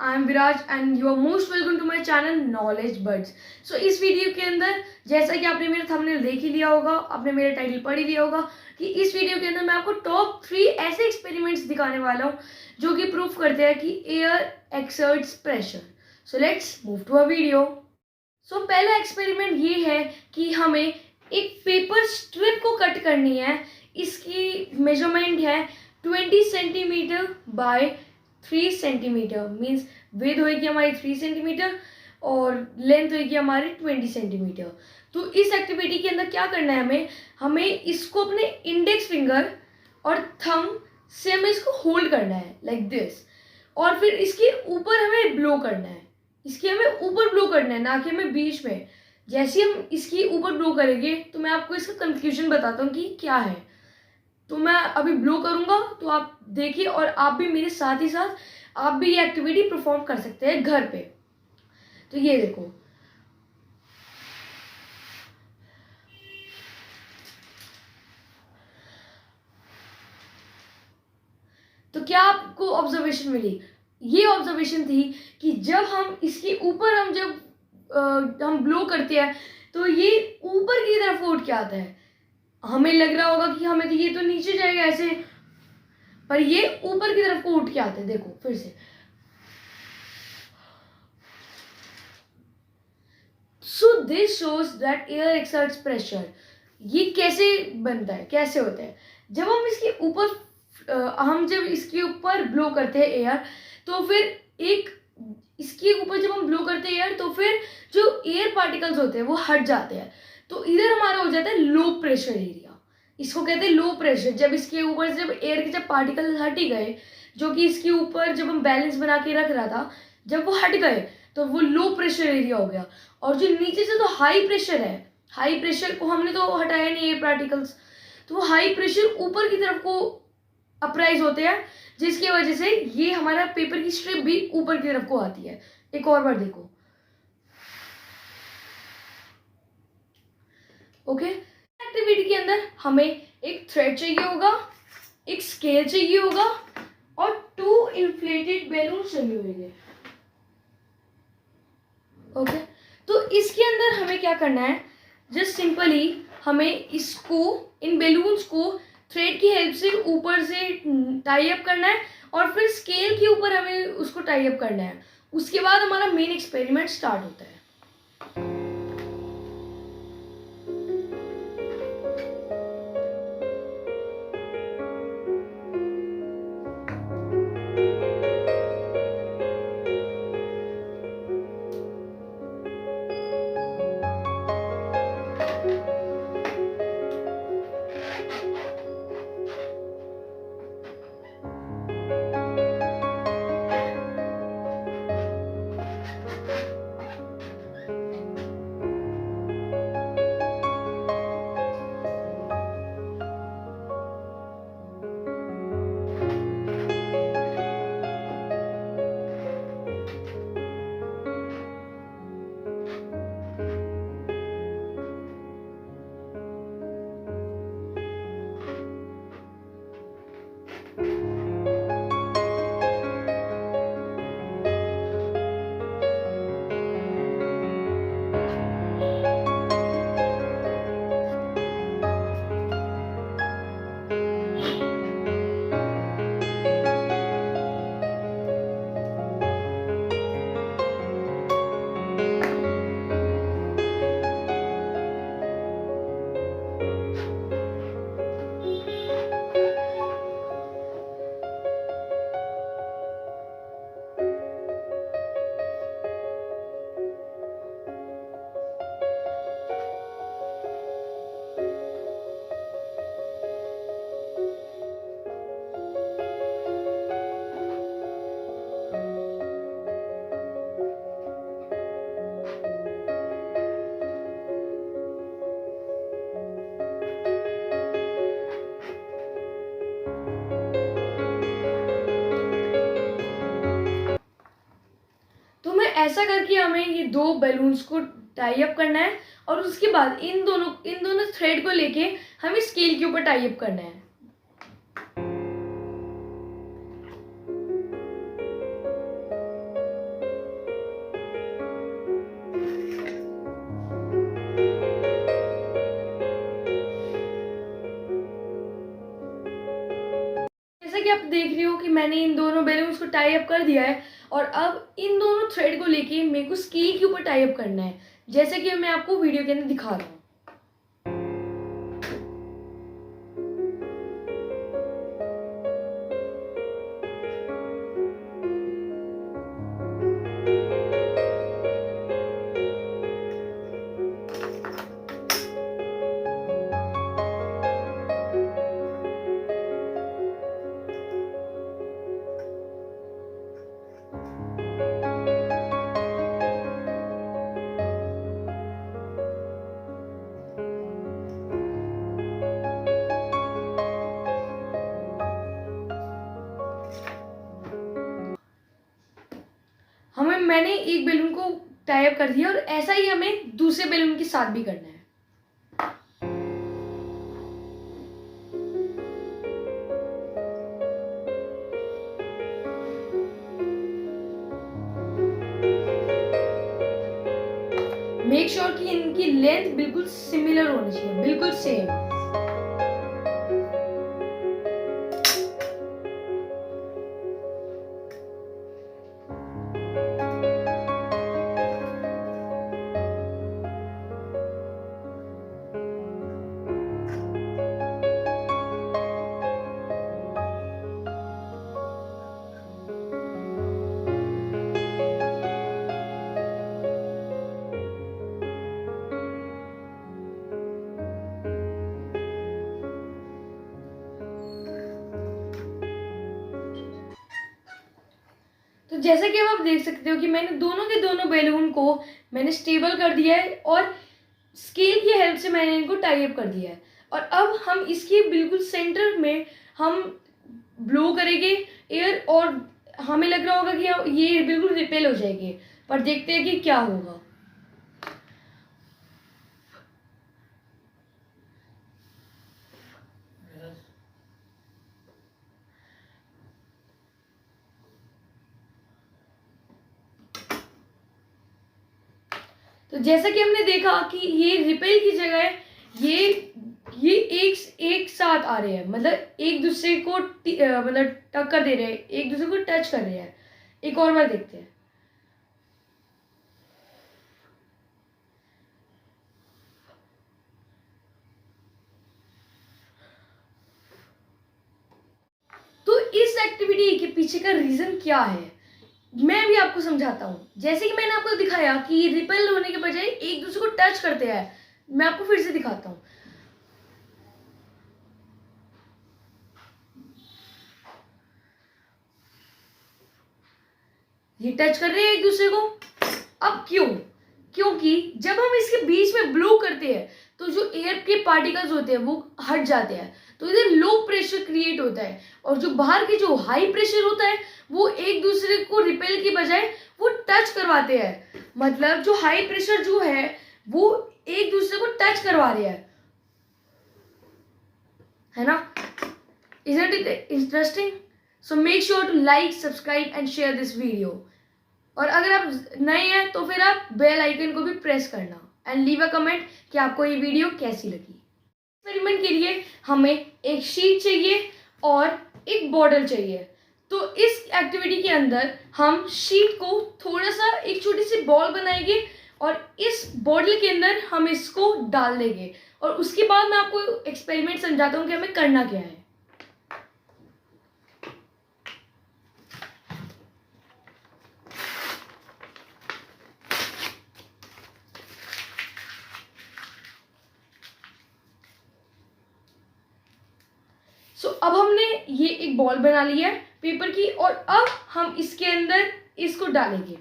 I am Viraj and you are most welcome to my channel knowledge birds. So इस video के अंदर जैसा कि आपने मेरा थंबनेल देख ही लिया होगा, आपने मेरा टाइटल पढ़ ही लिया होगा कि इस वीडियो के अंदर मैं आपको टॉप 3 ऐसे एक्सपेरिमेंट्स दिखाने वाला हूँ जो कि प्रूफ करते हैं कि air exerts pressure. So let's move to a video. So पहला एक्सपेरिमेंट ये है कि हमें एक पेपर स्ट्रिप को कट करनी है। इसकी मेजरमेंट है 20 centimetre bye 3 centimetre, means width होगी हमारी 3 सेंटीमीटर और लेंथ होगी हमारी 20 सेंटीमीटर। तो इस एक्टिविटी के अंदर क्या करना है, हमें इसको अपने इंडेक्स फिंगर और थंब से हमें इसको होल्ड करना है लाइक दिस, और फिर इसके ऊपर हमें ब्लो करना है। इसके हमें ऊपर ब्लो करना है, ना कि हमें बीच में। जैसे हम इसकी ऊपर ब्लो करेंगे तो मैं आपको इसका कंक्लूजन बताता हूँ कि क्या है। तो मैं अभी ब्लो करूँगा तो आप देखिए, और आप भी मेरे साथ ही साथ आप भी ये एक्टिविटी परफॉर्म कर सकते हैं घर पे। तो ये देखो, तो क्या आपको ऑब्जर्वेशन मिली? ये ऑब्जर्वेशन थी कि जब हम इसके ऊपर हम ब्लो करते हैं तो ये ऊपर की तरफ उठ के आता है। हमें लग रहा होगा कि हमें तो ये तो नीचे जाएगा ऐसे, पर ये ऊपर की तरफ को उठ के आते हैं। देखो फिर से। So this shows that air exerts pressure. ये कैसे बनता है, कैसे होता है? जब हम इसके ऊपर जब इसके ऊपर ब्लो करते हैं एयर, तो फिर इसके ऊपर जब हम ब्लो करते हैं एयर, तो फिर जो एयर पार्टिकल्स होते हैं वो हट जाते हैं। तो इधर हमारा हो जाता है लो प्रेशर एरिया। इसको कहते हैं लो प्रेशर। जब इसके ऊपर जब एयर के जब पार्टिकल्स हट ही गए, जो कि इसके ऊपर जब हम बैलेंस बना के रख रहा था, जब वो हट गए तो वो लो प्रेशर एरिया हो गया। और जो नीचे से तो हाई प्रेशर है, हाई प्रेशर को हमने तो हटाया नहीं एयर पार्टिकल्स, तो वो हाई प्रेशर ऊपर की तरफ को अपराइज होते हैं, जिसकी वजह से ये हमारा पेपर की स्ट्रिप भी ऊपर की तरफ को आती है। एक और बार देखो। ओके, एक्टिविटी के अंदर हमें एक थ्रेड चाहिए होगा, एक स्केल चाहिए होगा और 2 इन्फ्लेटेड बैलून चाहिए होंगे। ओके, तो इसके अंदर हमें क्या करना है, जस्ट सिंपली हमें इसको, इन बैलून्स को थ्रेड की हेल्प से ऊपर से टाई अप करना है और फिर स्केल के ऊपर हमें उसको टाई अप करना है। उसके बाद हमारा मेन एक्सपेरिमेंट स्टार्ट होता है। ऐसा करके हमें ये 2 बैलून्स को टाई अप करना है और उसके बाद इन दोनों थ्रेड को लेके हमें स्केल के ऊपर टाई अप करना है। मैंने इन दोनों बैलून्स को टाई अप कर दिया है और अब इन दोनों थ्रेड को लेके मेरे को स्केल के ऊपर टाई अप करना है, जैसे कि मैं आपको वीडियो के अंदर दिखा रहा हूँ। मैंने एक बैलून को टाई अप कर दिया और ऐसा ही हमें दूसरे बैलून के साथ भी करना है। मेक श्योर कि इनकी लेंथ बिल्कुल सिमिलर होनी चाहिए, बिल्कुल सेम। तो जैसा कि अब आप देख सकते हो कि मैंने दोनों के दोनों बैलून को मैंने स्टेबल कर दिया है और स्केल की हेल्प से मैंने इनको टाई अप कर दिया है। और अब हम इसके बिल्कुल सेंटर में हम ब्लो करेंगे एयर और हमें लग रहा होगा कि ये बिल्कुल रिपेल हो जाएगी, पर देखते हैं कि क्या होगा। तो जैसा कि हमने देखा कि ये रिपेल की जगह ये एक साथ आ रहे हैं, मतलब एक दूसरे को मतलब टक्कर दे रहे हैं, एक दूसरे को टच कर रहे हैं। एक और बार देखते हैं। तो इस एक्टिविटी के पीछे का रीजन क्या है मैं भी आपको समझाता हूँ। जैसे कि मैंने आपको दिखाया कि रिपेल होने के बजाय एक दूसरे को टच करते हैं, मैं आपको फिर से दिखाता हूँ। ये टच कर रहे हैं एक दूसरे को। अब क्योंकि जब हम इसके बीच में ब्लो करते हैं तो जो एयर के पार्टिकल्स होते हैं वो हट जाते हैं, तो इधर लो प्रेशर क्रिएट होता है और जो बाहर के जो हाई प्रेशर होता है वो एक दूसरे को रिपेल की बजाय वो टच करवाते हैं। मतलब जो हाई प्रेशर जो है वो एक दूसरे को टच करवा रहे हैं, है ना? Isn't it interesting? So make sure to like, subscribe and share this video. और अगर आप नए हैं तो फिर आप बेल आइकन को भी प्रेस करना एंड लीव अ कमेंट कि आपको ये वीडियो कैसी लगी। एक्सपेरिमेंट के लिए हमें एक शीट चाहिए और एक बॉटल चाहिए। तो इस एक्टिविटी के अंदर हम शीट को थोड़ा सा एक छोटी सी बॉल बनाएंगे और इस बॉटल के अंदर हम इसको डाल देंगे और उसके बाद मैं आपको एक्सपेरिमेंट समझाता हूँ कि हमें करना क्या है। अब हमने ये एक बॉल बना ली है पेपर की और अब हम इसके अंदर इसको डालेंगे।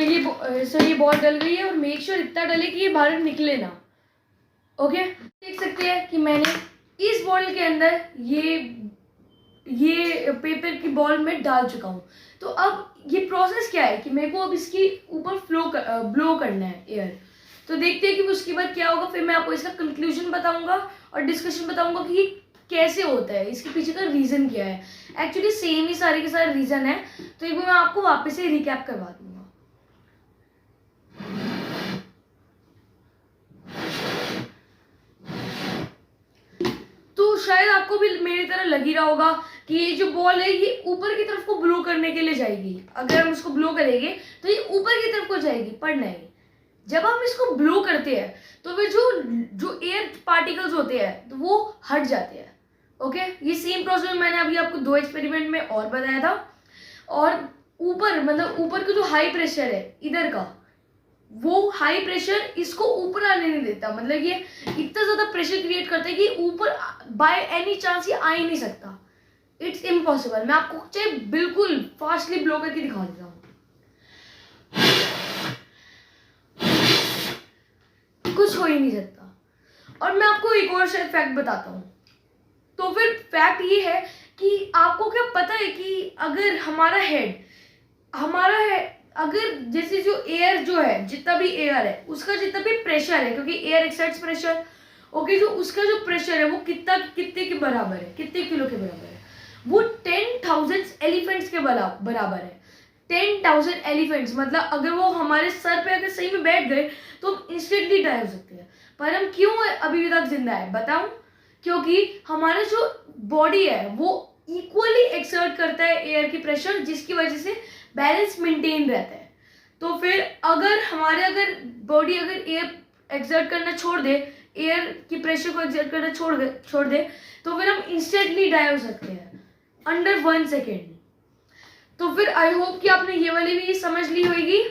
ये बॉल डल गई है और मेक श्योर इतना डले कि ये बाहर निकले ना। ओके, देख सकते हैं कि मैंने इस बॉल के अंदर ये पेपर की बॉल में डाल चुका हूँ। तो अब ये प्रोसेस क्या है कि मेरे को अब इसके ऊपर ब्लो करना है एयर। तो देखते हैं कि उसके बाद क्या होगा। फिर मैं आपको इसका कंक्लूजन बताऊंगा और डिस्कशन बताऊंगा कि ये कैसे होता है, इसके पीछे का रीज़न क्या है। एक्चुअली सेम ही सारे के सारे रीज़न है, तो एक बार मैं आपको वापस से रिकैप करवा दूंगा। शायद आपको भी मेरी तरह लग ही रहा होगा कि ये जो बॉल है ये ऊपर की तरफ को ब्लो करने के लिए जाएगी, अगर हम इसको ब्लो करेंगे तो ये ऊपर की तरफ को जाएगी, पर नहीं, जब हम इसको ब्लो करते हैं तो वे जो जो एयर पार्टिकल्स होते हैं तो वो हट जाते हैं। ओके, ये सेम प्रोसेस मैंने अभी आपको 2 एक्सपेरिमेंट में और बताया था। और ऊपर मतलब ऊपर का जो हाई प्रेशर है इधर का, वो हाई प्रेशर इसको ऊपर आने नहीं देता, मतलब ये इतना ज्यादा प्रेशर क्रिएट करता है कि ऊपर बाय एनी चांस ये आ ही नहीं सकता। It's impossible. मैं आपको चाहे बिल्कुल फास्टली ब्लो करके दिखा देता हूँ। कुछ हो ही नहीं सकता। और मैं आपको एक और शायद फैक्ट बताता हूँ। तो फिर फैक्ट ये है कि आपको क्या पता है कि अगर हमारा हेड अगर जैसे जो एयर जो है, जितना भी एयर है उसका जितना भी प्रेशर है, क्योंकि एयर एक्सर्ट्स प्रेशर, ओके, जो उसका जो प्रेशर है वो कितने के बराबर है, कितने किलो के बराबर है, वो 10,000 एलिफेंट्स के बराबर है। 10,000 एलिफेंट्स, मतलब अगर वो हमारे सर पे अगर सही में बैठ गए तो हम इंस्टेंटली डाई हो सकते हैं। पर हम क्यों अभी तक जिंदा है बताऊं? क्योंकि हमारा जो बॉडी है वो इक्वली एक्सर्ट करता है एयर की प्रेशर, जिसकी वजह से बैलेंस मेंटेन रहता है। तो फिर अगर बॉडी अगर एयर एक्सर्ट करना छोड़ दे, एयर की प्रेशर को एक्सर्ट करना छोड़ दे, तो फिर हम इंस्टेंटली डाई हो सकते हैं अंडर 1 सेकेंड। तो फिर आई होप कि आपने ये वाली भी समझ ली होगी।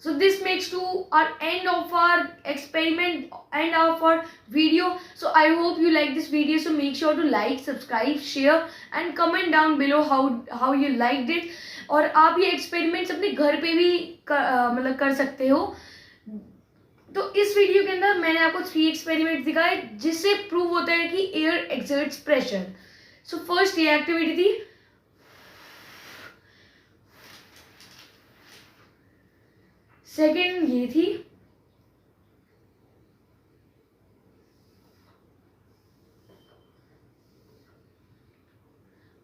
So this makes to our end of our experiment and of our video. So I hope you like this video. So make sure to like, subscribe, share and comment down below how you liked it. और आप ये experiments अपने घर पे भी मतलब कर सकते हो। तो इस वीडियो के अंदर मैंने आपको 3 एक्सपेरिमेंट दिखाए जिससे प्रूव होता है कि air exerts pressure. So first ये एक्टिविटी थी, सेकेंड ये थी,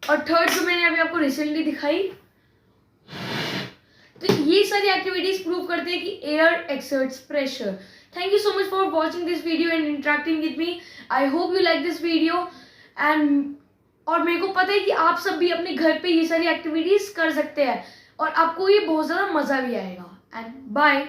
और थर्ड जो मैंने अभी आपको रिसेंटली दिखाई। तो ये सारी एक्टिविटीज प्रूव करते हैं कि air exerts pressure. Thank you so much for watching this video and interacting with me. I hope you like this video and और मेरे को पता है कि आप सब भी अपने घर पे ये सारी एक्टिविटीज कर सकते हैं और आपको ये बहुत ज़्यादा मज़ा भी आएगा। And bye.